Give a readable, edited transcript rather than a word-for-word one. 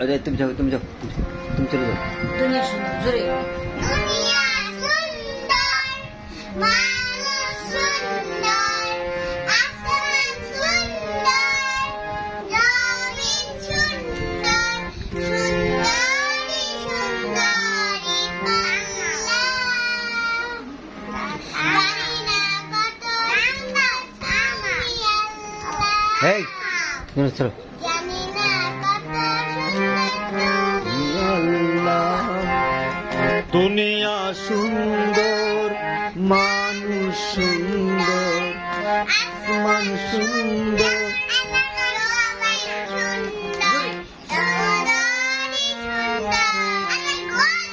अरे तुम जाओ तुम चले जाओ। दुनिया सुंदर जोरे दुनिया सुंदर, मानुष सुंदर, आसमान सुंदर, जमीन सुंदर, सुंदरी सुंदरी बांग्ला। জানিনা কত সুন্দর আমি আল্লাহ। Hey, चलो चलो। জানিনা কত সুন্দর আল্লাহ দুনিয়া সুন্দর, মানুষ সুন্দর, আসমান সুন্দর।